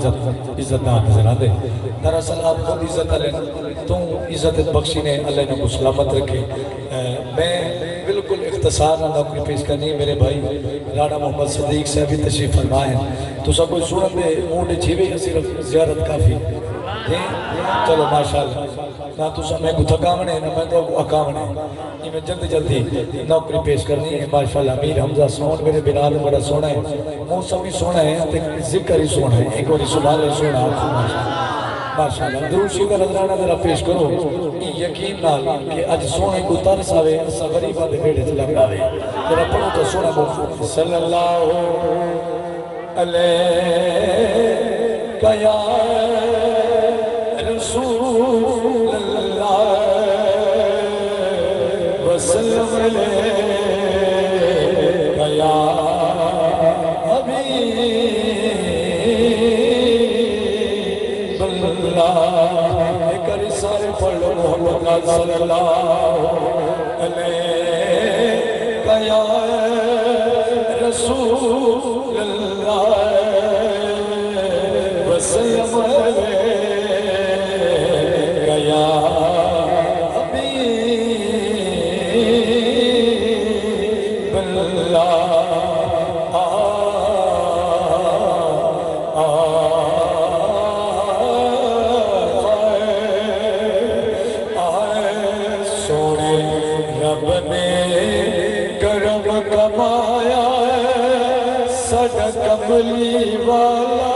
عزت نہ نظر دے دراصل آپ خود عزت علیہ تو عزت بخشی نے اللہ نے کو سلامت رکھے میں بالکل اختصار نہ نوکری پیش کرنی میرے بھائی رانا محمد صدیق صاحب تشریف فرما ہے تو سب کوئی سورت دے موڈ چھوے صرف زیارت کافی چلو ماشاءاللہ نہ تو سب میں کو تھکاونے نہ میں تو اکاونے یہ میں جلد جلدی نوکری پیش کرنی ہے ماشاءاللہ امیر حمزہ سون میرے بلال بڑا سونا ہے موسم بھی سونا ہے ذکر ہی سونا ہے ایک اور سبحان اللہ سونا ماشاءاللہ درود شریف کا نظرانہ ذرا پیش کرو یقین نال کہ اج سونے کو ترس آوے اسا غریباں دے بیڑے چ لگ آوے ذرا پڑھو تو سونا بول صلی اللہ علیہ یا رسول اللہ وسلم علیہ یا حبیب اللہ ایک رسالے پڑھ لو محمد صلی اللہ علیہ یا رسول اللہ وسلم علیہ یا حبیب اللہ سونے رب نے کرم کمایا سڈا کملی والا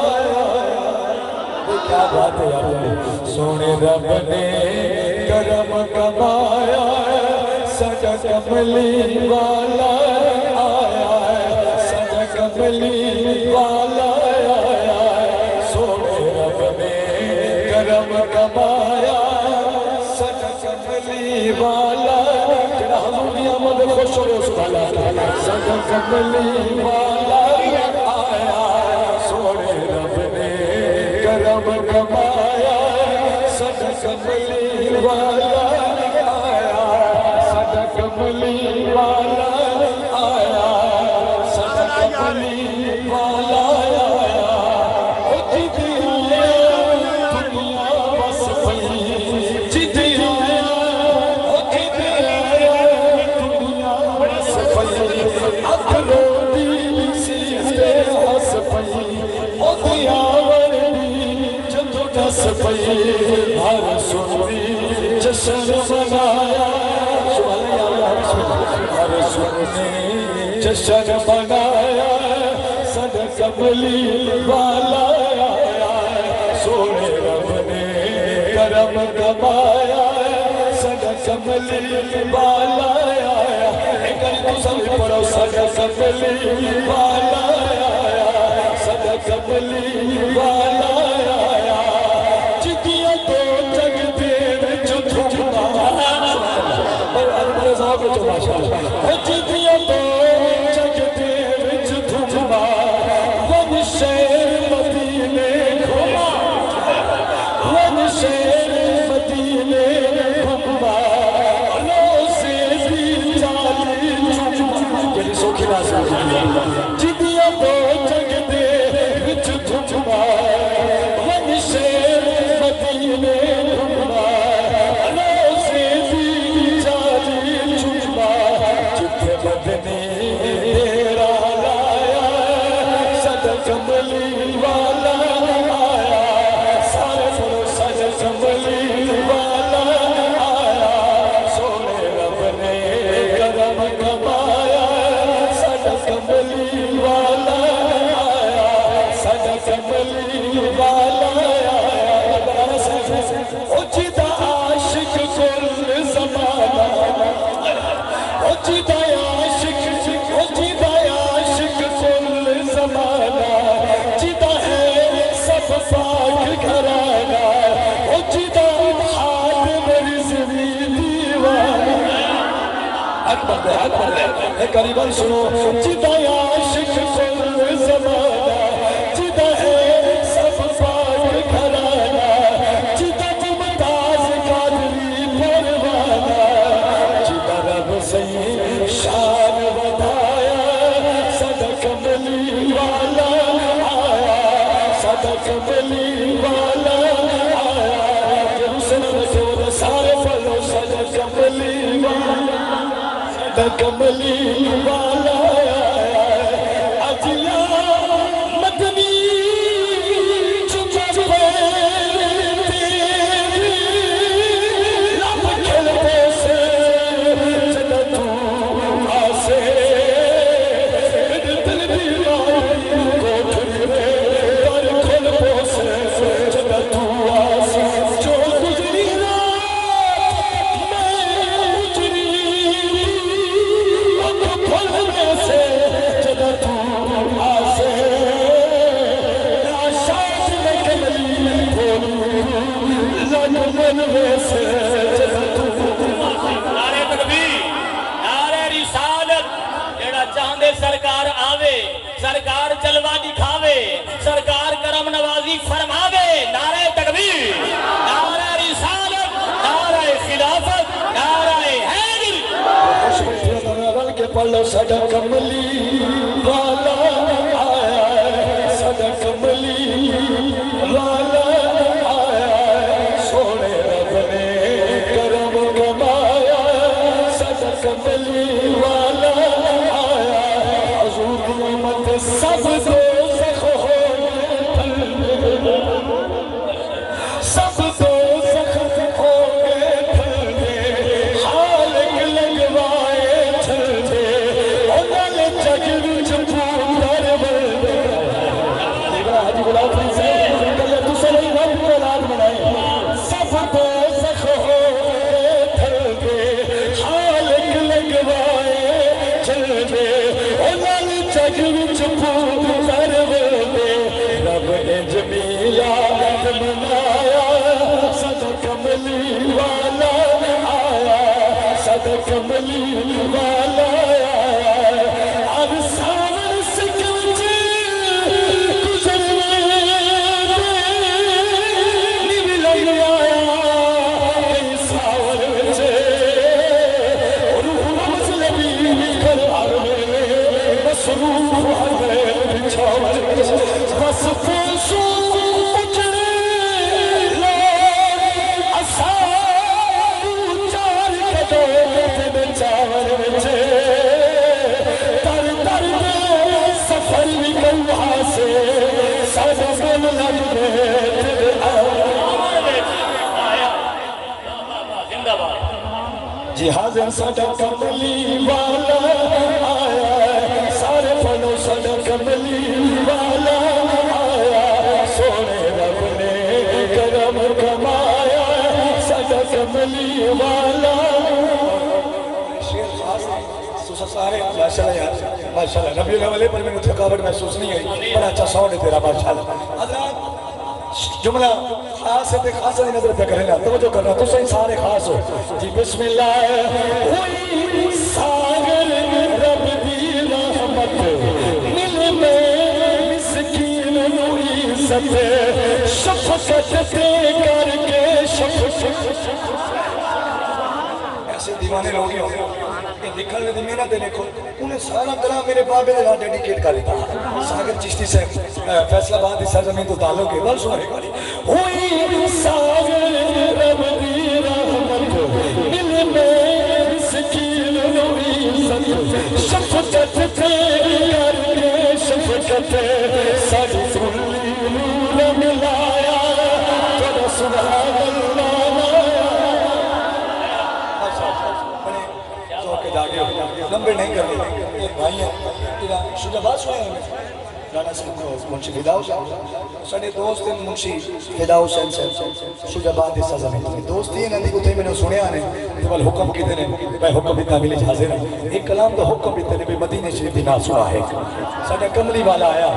کیا بات ہے یار سونے رب نے کرم کمایا سڈا کملی والا آیا سڈا کملی والا آیا سونے رب نے کرم کمایا سڈا کملی والا جڑا حضور دی آمد خوش ہو سبحان اللہ سڈا کملی والا آیا سونے رب نے کرم کمایا سڈا کملی والا آیا سڈا کملی والا آیا سڈا کملی والا آیا جی دنیا بس پئی جی دنیا بس پئی اکھرو دی سی ہس پئی او دیا دس پئی ہر سنی جشن منایا ہر سنی جشن منایا سڈا کملی والا آیا سونے رب نے کرم کمایا سڈا کملی والا آیا ایک تو سب پڑھو سڈا کملی والا آیا سڈا کملی والا جدیاں تو جگ دے وچ دھوما ون شہر مدینے گھوما ون شہر مدینے گھوما روزے دی چالی جڑی سوکھی ناس جدیاں تو جگ دے وچ دھوما ون شہر مدینے گھوما کملی والا آیا سارے فرو سارے کملی والا آیا سونے رب نے کرم کمایا سارا کملی والا آیا سارا کملی والا آیا او جدا عاشق کل زمانہ او جدا عاشق او جدا عاشق کل زمانہ پاک گھرانا او جدا حاتم رضوی دیوانا اکبر دے قریباً سنو جدا عاشق کل زمانہ جدا ہے سب پاک گھرانا جدا ممتاز قادری پروانہ جدا رب سے شان ودایا سدا کملی والا آیا سدا کملی والا آیا یروشلم سے سارے پڑھو ساڈا کملی والا ساڈا کملی والا آیا اجلا مدنی چچ پہ رب کھلتے سے جدا تو آسے دل دیواری کوٹھڑی پر کھل پوسے جدا تو آسے جو گزری رات میں گزری وقت کھلنے سے جدا تو آسے آشاش میں کملی کھولوں لگ منوے سے جدا تو نعرہ تکبیر نعرہ رسالت جڑا چاہندے سرکار آوے سرکار جلوہ دکھاوے سرکار کرم نوازی فرماوے نعرہ تکبیر نعرہ رسالت نعرہ خلافت نعرہ حیدر رل کے پڑھو ساڈا کملی والا آیا ہے ساڈا کملی والا آیا ہے سونے رب نے کرم کمایا ساڈا کملی والا آیا ہے حضور کی امت سب دوزخ ہو گئے سب دوزخ ہو گئے ٹھنڈے خالق لگوائے ٹھنڈے انہوں نے جگ وچ پوندر بلدے حاجی غلام فرید سے کلے دوسرے رب کو اولاد بنائے سب دوزخ ہو گئے ٹھنڈے خالق لگوائے ٹھنڈے انہوں نے جگ وچ پوندر بلدے رب نے جمیلہ بنایا ساڈا کملی والا آیا ساڈا کملی والا آیا اب ساون سکھ گزرنے نیو لگوایا کئی ساون روح مطلبی کر مصروف ہر بچھاور بس پوسوں اجڑے لوگ اساں چار کٹے بچاور بچے تر تر دے سفر بھی کہاں سے سب گل لگ گئے زندہ باد جی حاضر ساڈا کملی والا آیا ہے سارے پڑھو ساڈا کملی والا آیا سونے رب نے کرم کمایا ساڈا کملی والا شیر خاص تو سارے ماشاءاللہ یار ماشاءاللہ نبی الاولے پر میں تھکاوٹ محسوس نہیں ہوئی بڑا اچھا ساؤنڈ ہے تیرا ماشاءاللہ حضرات جملہ خاص ہے تے خاص ہے نظر پہ کرنا توجہ کرنا تو صحیح سارے خاص ہو جی بسم اللہ ہوئی ساگر رب دی رحمت مل میں مسکین نو عزت شفقت تے کر کے ایسے دیوانے لوگ ہی ہوتے ہیں دکھل میں محنت دینے کو انہیں سارا کلام میرے بابے دے ڈیڈیکیٹ کر دیتا ساگر چشتی سے فیصلہ آباد کی سرزمین تو تعلق ہے بل سنائے گا ہوئی ساگر رب دی رحمت دل میں مسکین نو عزت شفقت تے کر کے شفقت ساڈی سلی نور ملایا تیرا سبحان اللہ لمبے نہیں کر رہے ایک بھائی ہیں تیرا شجا بات سویا ہے رانا صاحب منشی فدا حسین ساڈے دوست ہیں منشی فدا حسین شجا بات اس زمین میں دوستی ہیں ندی کوتے میں نے سنیا نے بل حکم کیتے نے میں حکم بھی تعمیل حاضر ہوں ایک کلام تو حکم بھی تے مدینے شریف دی نا سنا ہے ساڈا کملی والا آیا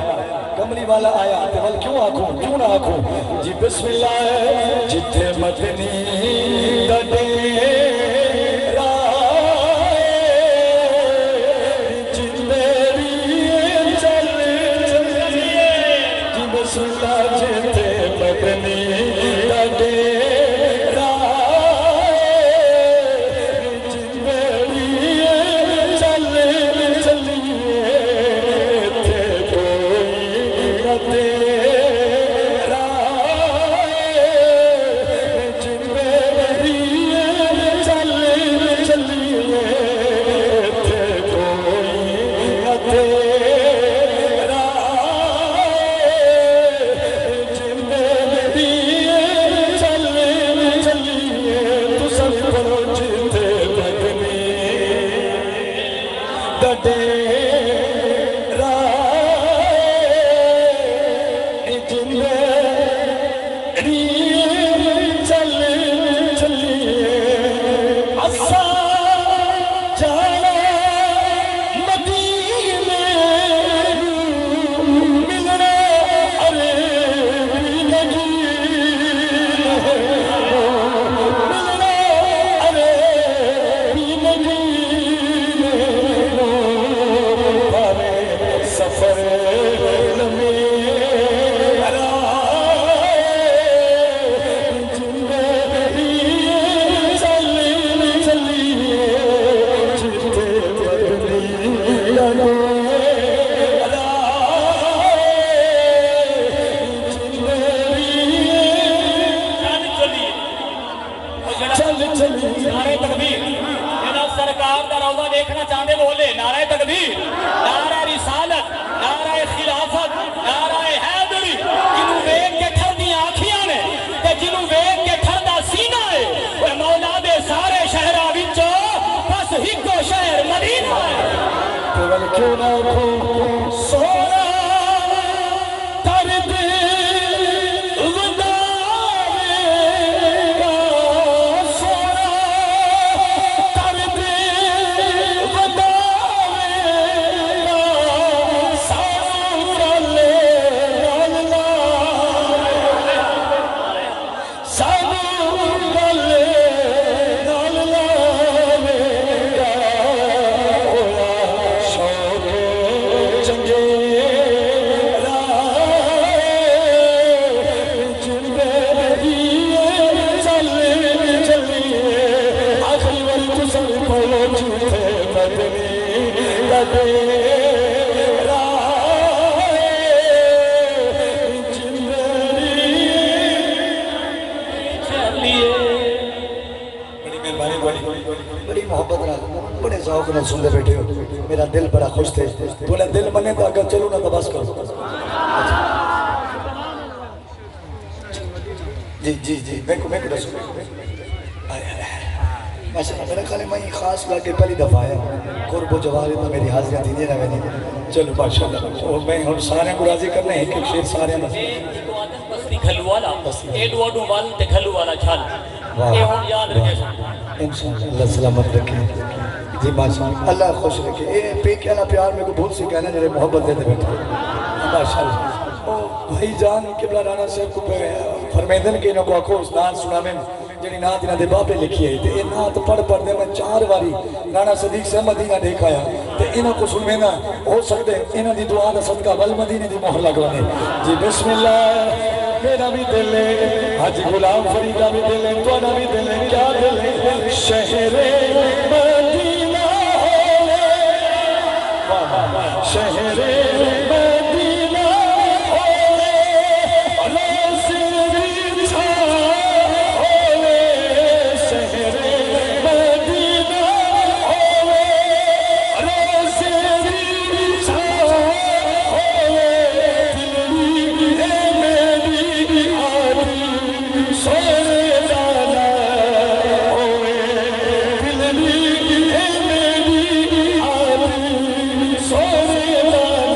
تے بل کیوں نہ آکھوں جی بسم اللہ جتھے مدنی دا ڈیرا بسم اللہ جتے مدنی دا ڈیرا جنبیری چلیے تے کوئی نہ دڈے رائے جلے چل چلیے اسا جانا مدینے ملنا ارے لگی ملنا ارے لگی پارے سفر لمحے نعرہ تکبیر جناب سرکار دا روضہ دیکھنا چاہتے بولے نعرہ تکبیر نعرہ رسالت نعرہ خلافت نعرہ حیدری جنوں ویکھ کے ٹھر دی آنکھیاں نے تے جنوں ویکھ کے ٹھر دا سینہ ہے وہ مولا دے سارے شہراں وچوں بس ہکو شہر مدینہ ہے تے کیوں نہ ہو سونا درد بڑی محبت رہا بڑے ذوق نہ سنتے بیٹھے ہو میرا دل بڑا خوش تھے بولے دل منے تو اگر چلو نہ تو بس کرو جی جی جی میں کو رسول ماشاءاللہ میرا خیال ہے میں خاص لاکے پہلی دفعہ ہے قرب و جواری تو میری حاضریاں تھی نہیں رہے چلو ماشاءاللہ میں ہم سارے کو راضی کرنے ہیں کہ شیر سارے نہ بستی کھلو والا اے ڈوڈو وال تے کھلو والا چھال اے ہم یاد رکھے انشاءاللہ اللہ سلامت رکھے جی ماشاءاللہ اللہ خوش رکھے اے پیکے اللہ پیار میں کو بھول سے کہنا جنہیں محبت دیتے بیٹھے ماشاءاللہ بھائی جان قبلہ رانا صاحب کو فرمیدن کے انہوں کو اکھوز نان سنا میں جنہی نات انہاں دے باپے لکھی ہے تے نات پڑھ پڑھ دے میں 4 باری رانا صدیق سے مدینہ دیکھایا تے انہوں کو سنوینا ہو سکتے انہوں دی دعا دا صدقہ والمدینہ دی محر لگوانے جی بسم اللہ میرا بھی دل ہے حاجی غلام فریدہ بھی دل ہے توڑا بھی دل ہے کیا دل ہے شہر مدینہ ہوئے شہر مدینہ ہوئے روز ریچھا ہوئے شہر مدینہ ہوئے روز ریچھا ہوئے دلی ہے میری آدھی سونے جانا ہوئے دلی ہے میری آدھی سونے جانا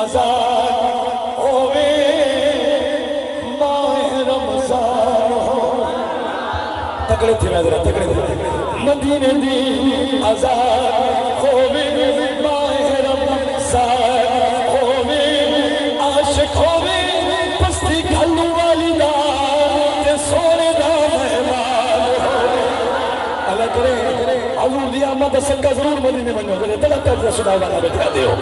آزاد ہوے ماہ رمضان ہو تکڑے تھے میں ذرا تکڑے تھے مدینے دی آزاد ہوے ماہ رمضان ہوے عاشق ہوے پستی گھلو والی دا تے سونے دا مہمان ہوے اللہ کرے حضور دی آمد صدقہ ضرور مدینے بنو کرے دلتا دی صدا والا بیٹھا دیو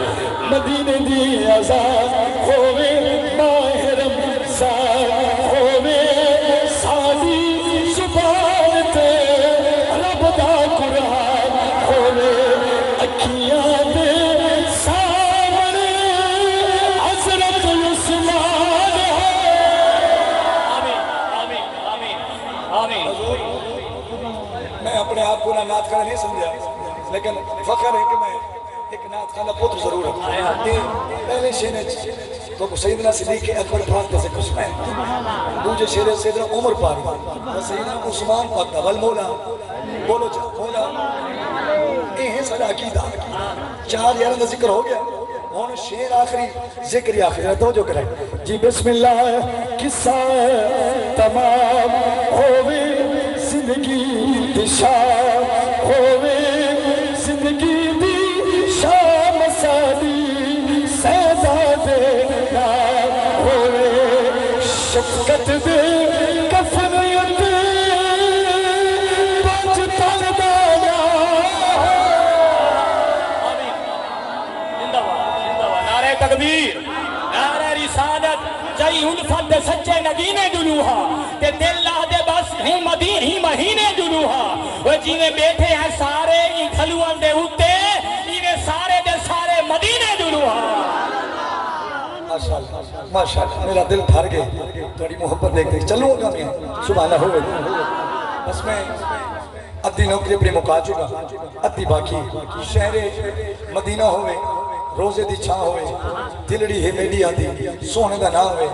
مدینے دی آزاد ہوے ماہ رمضان ہوے سادی زبان تے رب دا قرآن ہوے اکھیاں دے سامنے حضرت عثمان ہے آمین آمین آمین میں اپنے آپ کو نعت خانہ نہیں سمجھا لیکن فخر ہے کہ میں ایک نعت خانہ پتر ضرور ہے پہلے شیرے تو سیدنا صدیق اکبر پاک کا ذکر سنائے دوجہ شیرے سیدنا عمر پاک سیدنا عثمان پاک کا والمولا بولو جا مولا یہ ہے سارا عقیدہ چار یارن کا ذکر ہو گیا اور شیر آخری ذکر آخری ہے توجہ کریں جی بسم اللہ قصہ تمام ہوئے زندگی دی شام ہوئے زندگی دی شام سادی سیداد نام ہوئے شفقت دے کفنیت بچ تردانا نعرہ تکبیر نعرہ رسالت جائی الفت دے سچے نگینے جلوہا تے دل لاہ دے بس ہی مہینے جلوہا وہ جیویں بیٹھے ہیں سارے ہی کھلوان دے ہوتے ایویں سارے دے سارے مدینے جلوہا ماشاءاللہ میرا دل بھر گئے تھوڑی محبت دیکھ دیکھ چلوں گا میں سبحانہ ہوئے بس میں ادھی نوکری اپنی مکا چکا ادھی باقی شہر مدینہ ہوئے روزے دی چھاں ہوئے دلڑی ہے میڈی آدھی سونے دا نہ ہوئے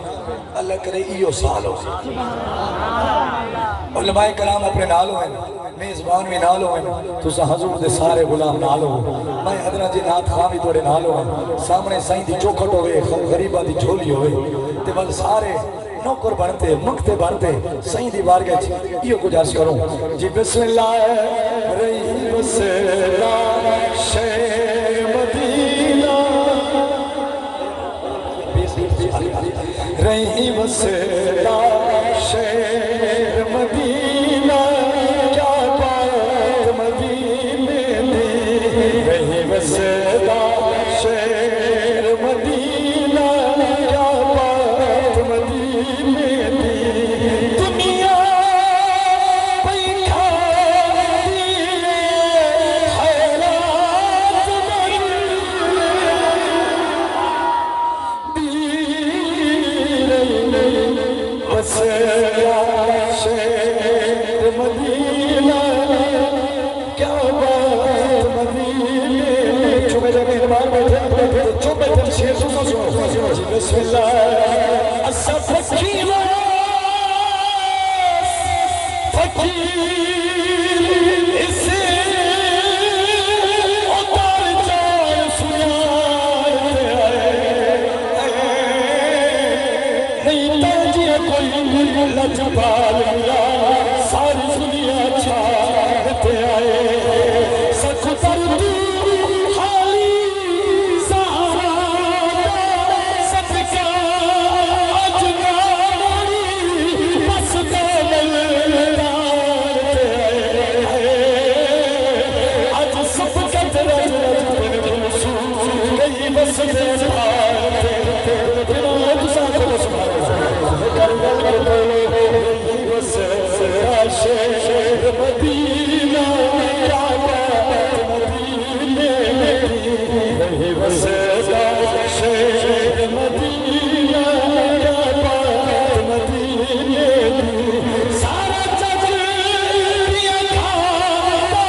اللہ کرے ایو سال ہو علماء کرام اپنے نال ہوئے میزبان بھی نال ہوئے تو سا حضور دے سارے غلام نال ہوئے میں حضرت جی نات خان بھی توڑے نال ہوئے سامنے سائیں دی چوکھٹ ہوئے غریبہ دی جھولی ہوئے تے بل سارے نوکر بنتے مکتے بنتے سائیں دی بارگاہ جی یہ کچھ عرض کروں جی بسم اللہ رہی بسرا شہر مدینہ رہی بسرا شہر مدینہ کیا بات مدینے دی رہی بسرا شہر مدینہ کیا بات مدینے دی دنیا بیٹھا دیئے خیرات بسرا شہر مدینہ کیا بات مدینے چھوپے جگہ اتبار بیٹھے چھوپے جگہ شیر سنو بسم اللہ اصف فکیر اسے اتار چار سناتے آئے نہیں تاجیے کوئی لجبال اللہ ساری دنیا چھاڑتے آئے سکھ درد حالی سہارا صدقہ اجناری بس دامل ڈالتے آئے آج سب کت رج رج رسول گئی بس دے جھارتے بنا دوسرا کو سبحان شہر مدینہ کیا بات مدینے رہی بسرا شہر مدینہ کیا بات مدینے سارا جگ پیا کھاتا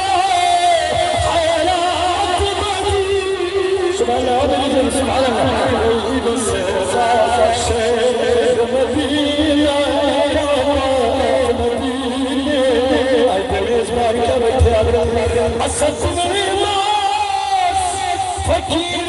خیرات مدینے سبحان اللہ سبحان اللہ رہی بسرا شہر مدینہ اسد میرے لاس فقیر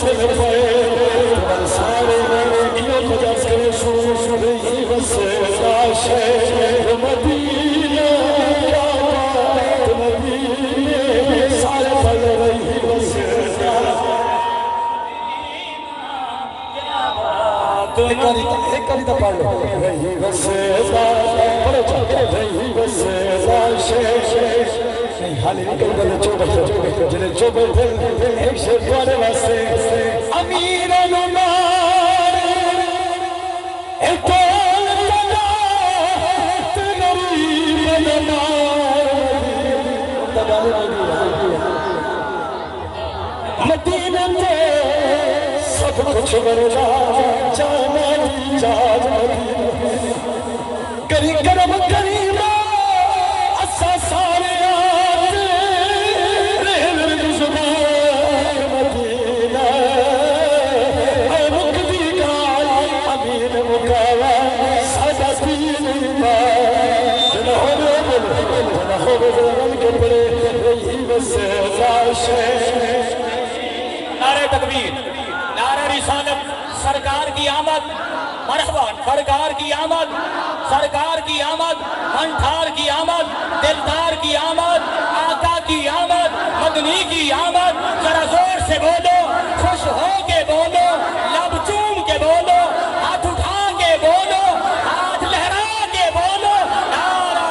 وسل پائے تمہارے سارے یہ مجاز کرے سو رہی وسیلہ شہر مدینہ کعبہ مدینہ سارے پڑھ رہی وسیلہ ایک کاری تا پڑھ لو رہی وسیلہ پڑھو چاہتے رہی وسیلہ شہر نہیں حالی نکل گلے چوبے جنہیں چوبے دل ایک شیر دوارے واسے امیر نمار ایک طول تجا تنریب نمار مدینہ تے سب کچھ برلا جانا دی جاج مدینہ کری کرم کریم اسا سارے نعرہ تکبیر، نعرہ رسالت، سرکار کی آمد، مرحبا، سرکار کی آمد، سرکار کی آمد، منٹھار کی آمد، دلدار کی آمد، آقا کی آمد، مدنی کی آمد، ذرا زور سے بولو، خوش ہو کے بولو، لب چوم کے بولو، ہاتھ اٹھا کے بولو، ہاتھ لہرا کے بولو، نعرہ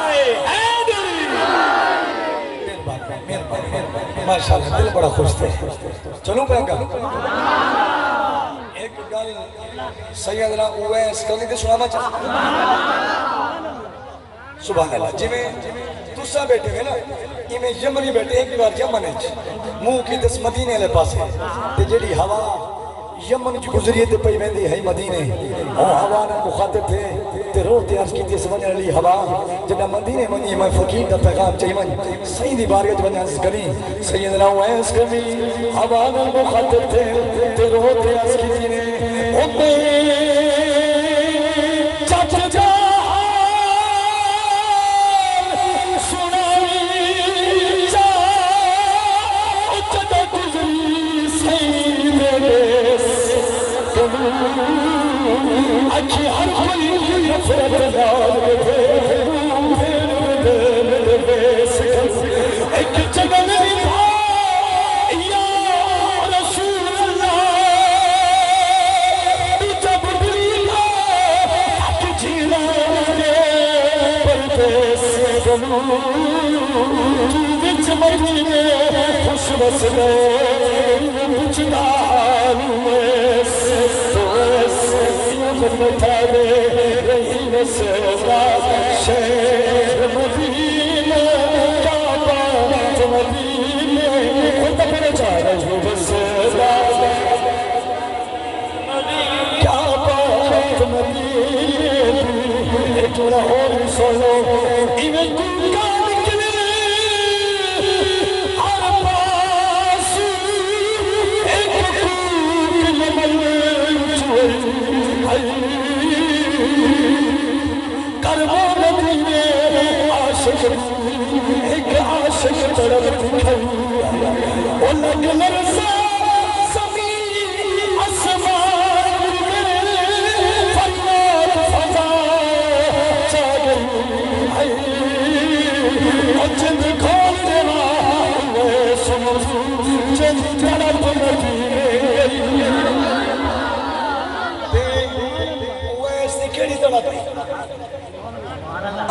حیدری۔ ماشاءاللہ دل بڑا خوش تھے چلوں پہ گا ایک گل سیدنا اویس کلی تے سنانا چاہتا سبحان اللہ جی میں تسا بیٹھے ہوئے نا یہ میں یمنی بیٹھے ایک بار یمن ہے منہ کی دس مدینے لے پاس ہے تے جیڑی ہوا یمن کی گزریے تے پئی ویندی ہے مدینے اور ہوا نے مخاطب تھے تے روتے عرض کی تے سمجھنے علی ہوا جب مدینے منی میں فقیر دا پیغام چاہی من صحیح دی بارگاہ جب عرض کری سیدنا اویس کمی ہوا نے مخاطب تھے تے روتے عرض کی تے او بے چاچا جا اچھی ہر کوئی نفرت دار ایک جگہ نہیں تھا یا رسول اللہ جب دلیلہ حق جینا پردیس گلو وچ مدینے خوش بس گئے وچ دار متا دے رہی وسیلہ شہر مدینہ کعبہ مدینہ خود اپنے چاہ رہی وسیلہ کعبہ مدینہ ایک لاہور سنو ایویں کونکا نکلے ہر پاس ایک کوک لمن چوئی کرمو مدینے عاشق ایک عاشق طرف دکھائی وہ لگ لرزا زمین آسمان فریاد فضا چا گئی اور جند کھول دینا سنو جند طرف مدینے کیڑی طرح تھی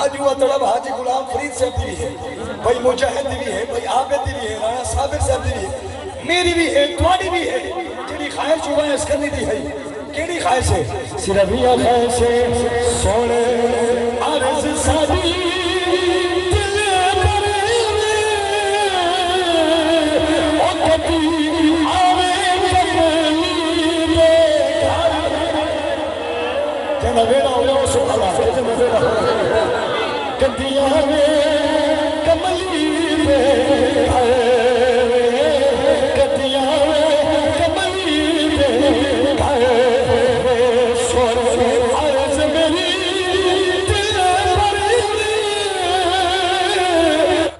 اجوا طرح حاجی غلام فرید صاحب دی بھی ہے بھائی مجاہد دی بھی ہے بھائی عابد دی بھی ہے رانا صابر صاحب دی بھی ہے میری بھی ہے تمہاری بھی ہے جیڑی خواہش ہوا ہے اس کرنی دی ہے کیڑی خواہش ہے صرف یہ خواہش ہے سونے عرض سادی دل پر او کبھی آوے کملی جنا ویڑا ہو سبحان اللہ جنا ویڑا ہو کدیاں میں کملی میں آئے کدیاں میں کملی میں آئے سور عرض میری دل پر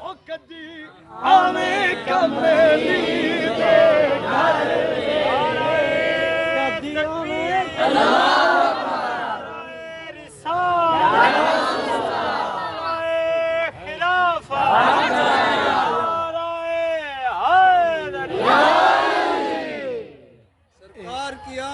او کدی آوے کملی میں آئے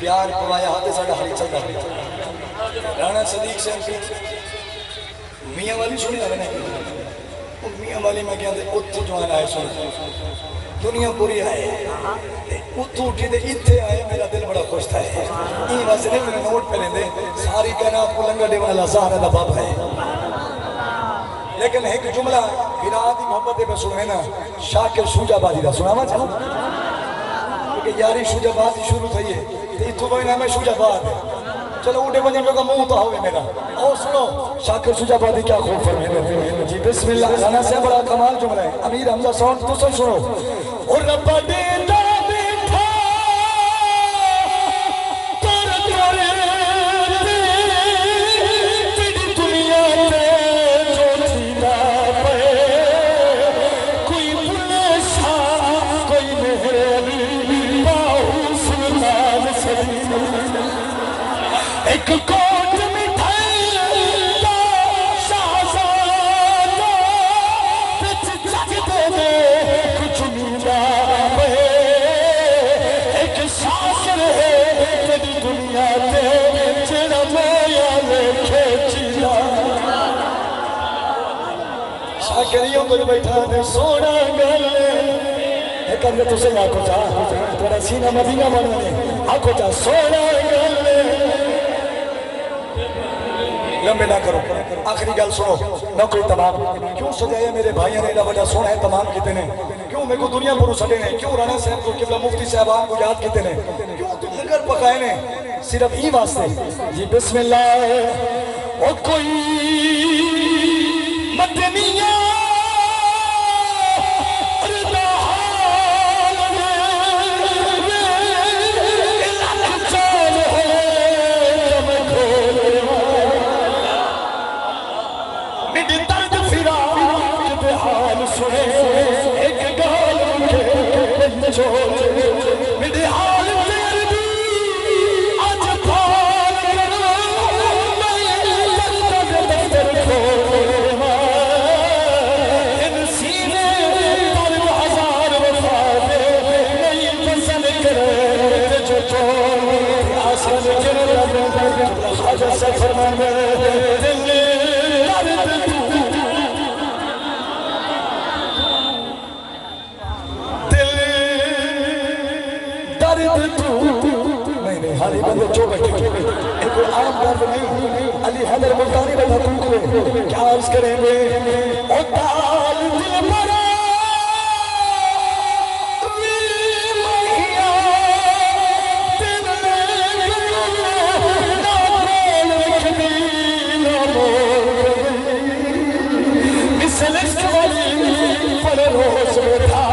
پیار پوایا ہاتھ ساڑھا ہری چلتا رانا صدیق سے میاں والی سنی ہے میں میاں والی میں کیا دے اتھ جو آنا ہے سن دنیا پوری آئے اتھ اٹھی دے اتھے آئے میرا دل بڑا خوش تھا ہے این واسے نے میرے نوٹ پہ لیندے ساری کائنات کو لنگا دیوان اللہ زہرہ دا باب ہے لیکن ایک جملہ ارادی محبت پہ سنوے نا شاکر شوجہ بازی دا سنا ماں چاہوں کیونکہ یاری شوجہ بازی شروع تھا یہ تو کوئی نام ہے شوجہ باز چلو اٹھے بنی میں کا منہ تو ہوئے میرا اور سنو شاکر شوجہ بازی کیا خوب فرمائے جی بسم اللہ رانا سے بڑا کمال جملہ ہے امیر حمزہ ساؤنڈ تو سن سنو اور ربا دیتا بیٹھا تارا تارے تیری دنیا تے جو تھینا پہ کوئی بلشا کوئی مہری باہو سلطان سلیم ایک کوٹ مٹھائی دا شہزادہ بچ جگتے میں کچھ میلا پہ ایک شاکر ہے تیری دنیا تے جڑا مویا لکھے چیلا شاکریوں کو بیٹھا دے سونا گلے ایک اندر تو سے آنکھو چاہ تیرا سینہ مدینہ مانے آنکھو چاہ سونا گلے لمبے نہ کرو آخری گل سنو نہ کوئی تمام کیوں سجائے میرے بھائیوں نے وجہ سونا ہے تمام کتے نے کیوں میں کو دنیا پرو سٹے نے کیوں رانا صاحب کو قبلہ مفتی صاحبان کو یاد کتے نے کیوں تم لنگر پکائے نے صرف ہی واسطے جی بسم اللہ او کوئی مدنیہ ایک گال کے چھوڑ میرے حال تیر دی آج پھال کرو میں دفتر کھول ان سینے پر ہزار وفا دے نہیں پسند کرے جو چھوڑ آسان جنرل حاجت سے فرمانے دل درد ہاری بندے جو بیٹھے ایک عام درد نہیں علی حیدر ملتانی بیٹھا تم کو کیا عرض کریں گے او تال دل مرا مثل اس والی پر روز بیٹھا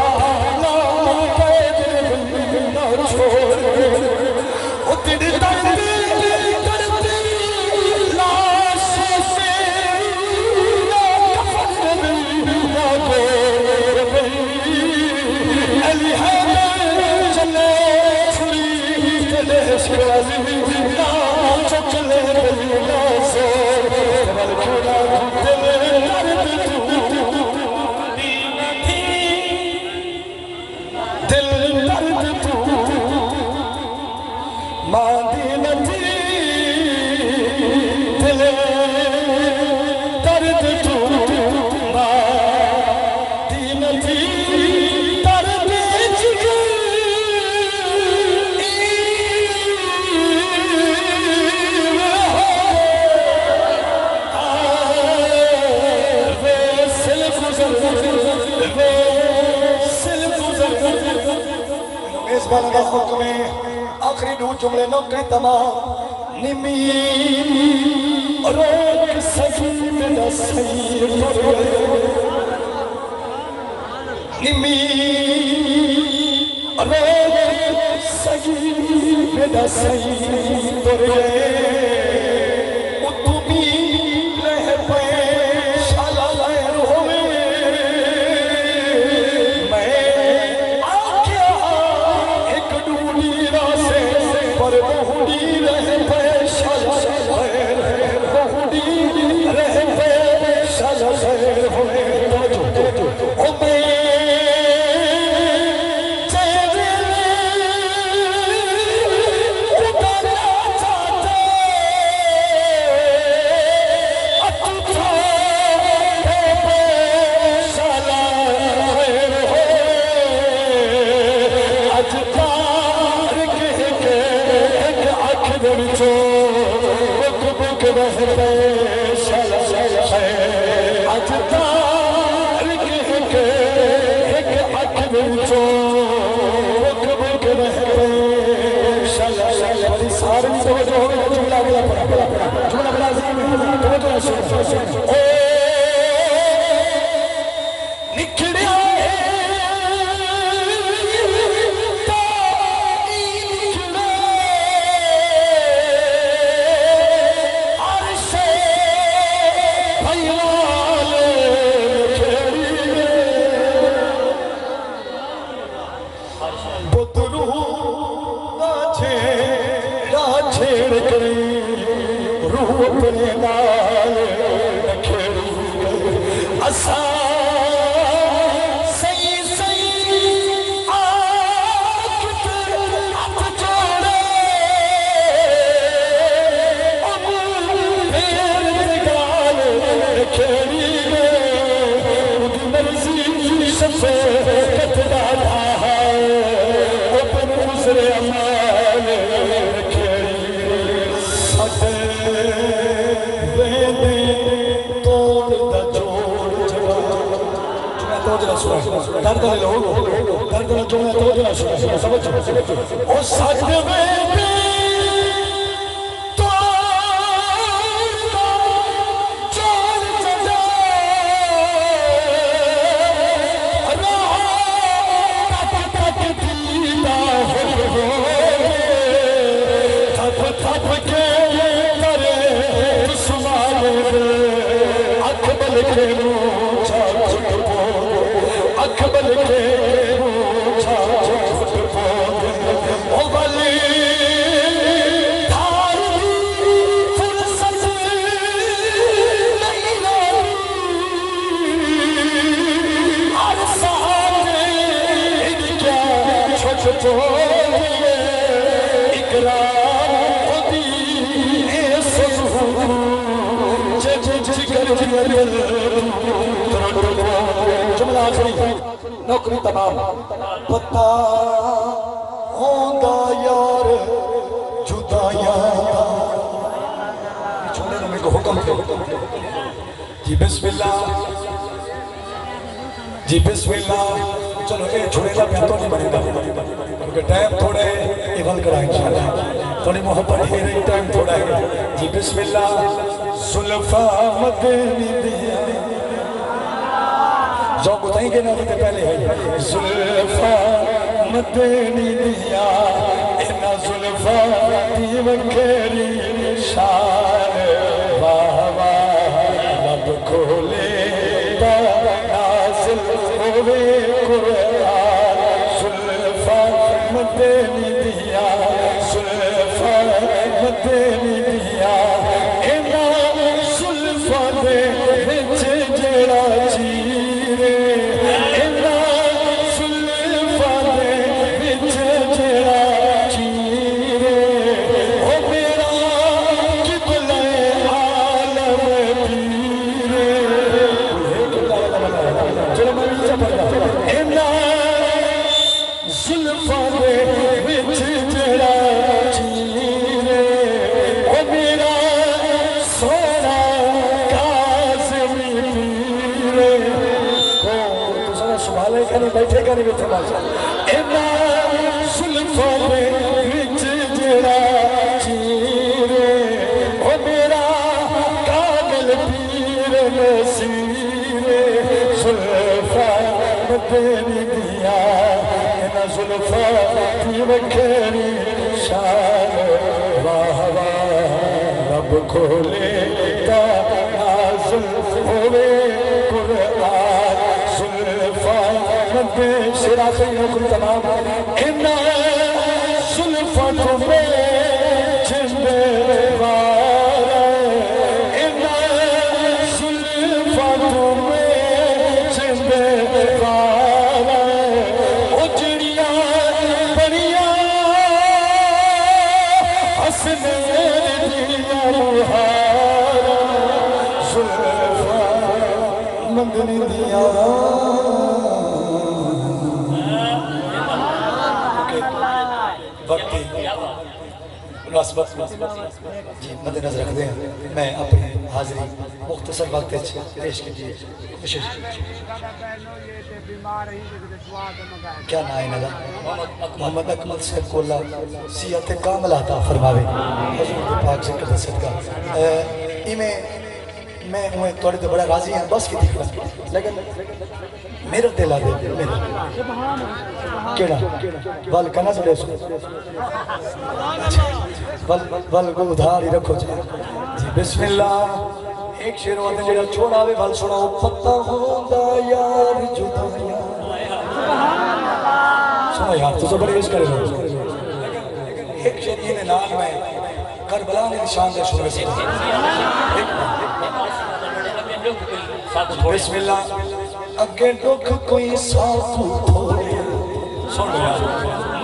نہ قید نہ چھوڑ تیرے تڑپی لاش سے نہ کفن نہ گور علی حیدر چلے چھری تلے شرازی نہ چکلے نہ زور ملکولا دل درد دل درد مدینہ تھی دل درد تو مدینہ تھی درد جگر ویسل گزر میزبان کا خود میں آخری دو جملے نوکری تمام نمی روک سکی میرا سیر نمی روک سکی میرا سیر اتمی رہ پہ شالا لائر ہوئے میں آکیا ایک ڈولی راسے پر بہنی رہ پہ شالا خیر بہنی رہ پہ شالا خیر ہوئے او میں چہرے اج تارک ایک اکھ دے وچوں بک بک بہ پئے شل اج تارک ایک اکھ دے وچوں بک بک بہ پئے شل سارے توجہ ہو جملہ بڑا جملہ بڑا عظیم ہے توجہ سن او نکھڑیا درد لے لو درد نہ جو میں توجہ نہ سنا سمجھ او ساتھ میں نوکری تمام پتا ہوندا یار جدائیاں چھوڑے نہ میرے کو حکم تھے جی بسم اللہ جی بسم اللہ چلو اے چھوڑے دا پیان تو نہیں بنے گا کیونکہ ٹائم تھوڑے یہ غل کرا انشاءاللہ تھوڑی محبت ہی رہی ٹائم تھوڑا ہے جی بسم اللہ زلفا مدنی دیا ذوق اتائیں گے نہ دیتے پہلے ہے زلفا مدنی دیا اینا زلفا دیوکری شان واہ واہ لب کھولے دا نازل ہوئے قرآن زلفا مدنی دیا زلفا مدنی دیا اینا زلفا دے وچ جڑا چیرے اینا زلفا دے وچ جڑا چیرے او میرا قبلہ عالم پیرے چلو میں نیچے پڑھتا اینا زلفا دے وچ جڑا چیرے او میرا سونا کاظمی پیرے کو تو سنا سبحالے کا نہیں بیٹھے کا نہیں بیٹھے باشا اینا زلفا دے وچ جڑا چیرے او میرا کامل پیر نصیرے زلفا مدنی دیا اینا زلفا دیوکری شان واہ واہ رب کھولے تا نازل ہوئے قرآن زلفا مدنی شراطی نکل تمام اینا زلفا تمہیں جندے وارا اینا زلفا تمہیں جندے وارا اجڑیاں بڑیاں حسنے دیا مہارا زلفا مدنی دیا وقت کی مناسبت جی مد نظر رکھتے ہیں میں اپنی حاضری مختصر وقت پیش کی کوشش کیا نام ہے نظر محمد اکمل صاحب کو اللہ صحت کامل عطا فرماوے حضور کے پاک سے قدر صدقہ میں تھوڑے تو بڑا راضی ہیں بس کی تھی لیکن میرا دل آ دے میرا کیڑا بل کنا سڑے سو بل کو ادھار ہی رکھو جی بسم اللہ ایک شیر ہوتے جڑا چھوڑا وے بل سناؤ پتہ ہوندا یار جدائیاں سنو یار تو بڑے اس کرے ہو ایک شیر یہ نام میں کربلا نے نشان دے سنو سے بسم اللہ اگے دکھ کوئی ساکو تھوڑے سن یار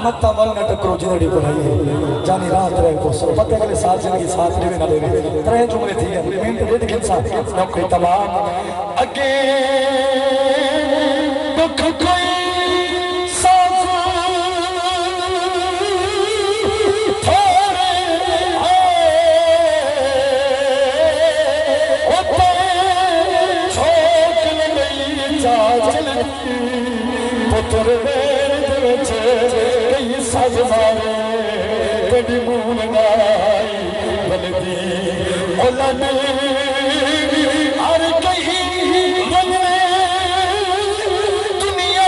متا مل نہ ٹکرو جنڑی بنائی ہے جانی رات رہے کو سب پتہ اگلے ساتھ زندگی ساتھ رہے نہ رہے ترے جملے تھی ہیں منٹ ڈیڑھ گھنٹہ نوکری تمام اگے دکھ کوئی ساکو تھوڑے ہوتے چھوک لگئی چاچل پتر کئی ساز مارے کبھی مون نائی بلدی اولاد ہر کہیں بنے دنیا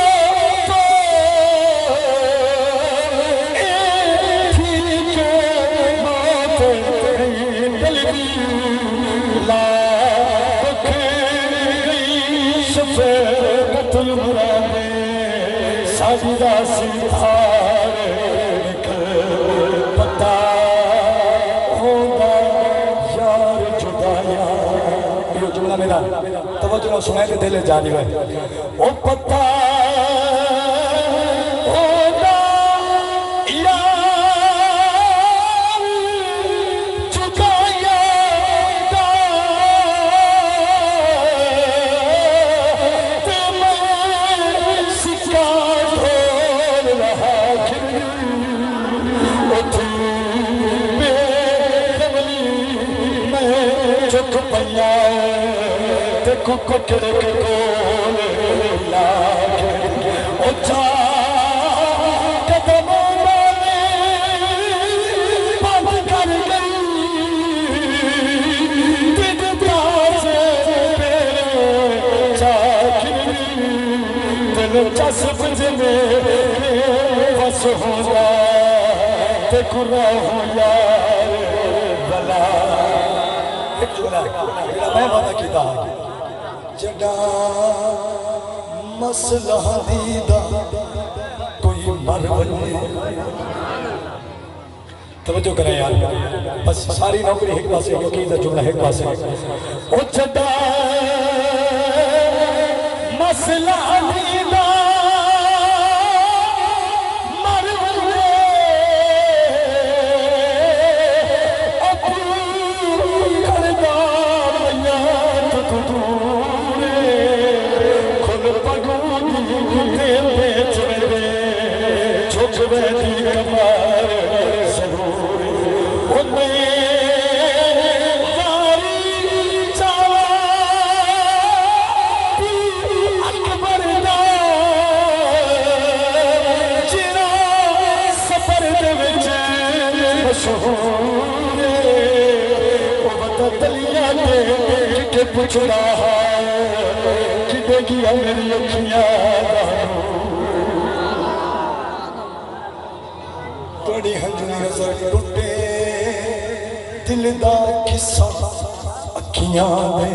تو ایتھی کے موت گئی بلدی لا بکھری شفے قتل مرانے ساجدہ سیدھار نکل پتہ ہوگا یار جدایا یہ جملہ میرا توجہ سنائے کہ دل جانی ہوئے او پتہ ہوگا یار جدایا چک پیا دیکھو کٹڑے کے کول لاکھ اچھا قدموں میں بند کر گئی دل سے میرے چاکری دل چسپ میں بس ہوگا دیکھو رہو یار بلا ایک جملہ میں وعدہ کیتا جڑا مسئلہ دیدہ کوئی مر بنے توجہ کریں یار بس ساری نوکری ایک پاسے یقین جملہ ایک پاسے او جڑا مسئلہ دیدہ پوچھ رہا کہ دیکھیا میری اکھیاں توڑی ہنجنی نظر ٹوٹے دل دا قصہ اکھیاں میں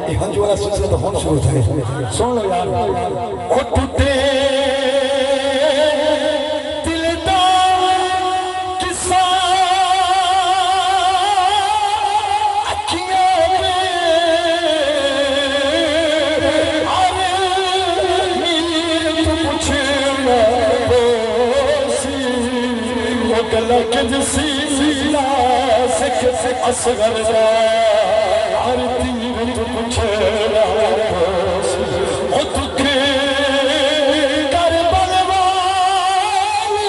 یہ ہنجو والا سلسلہ تو ہون شروع تھے سن لو یار او ٹوٹے جسی سکھ سے اصغر جا ہر تیر تو پچھڑا او دکھ کربلا والے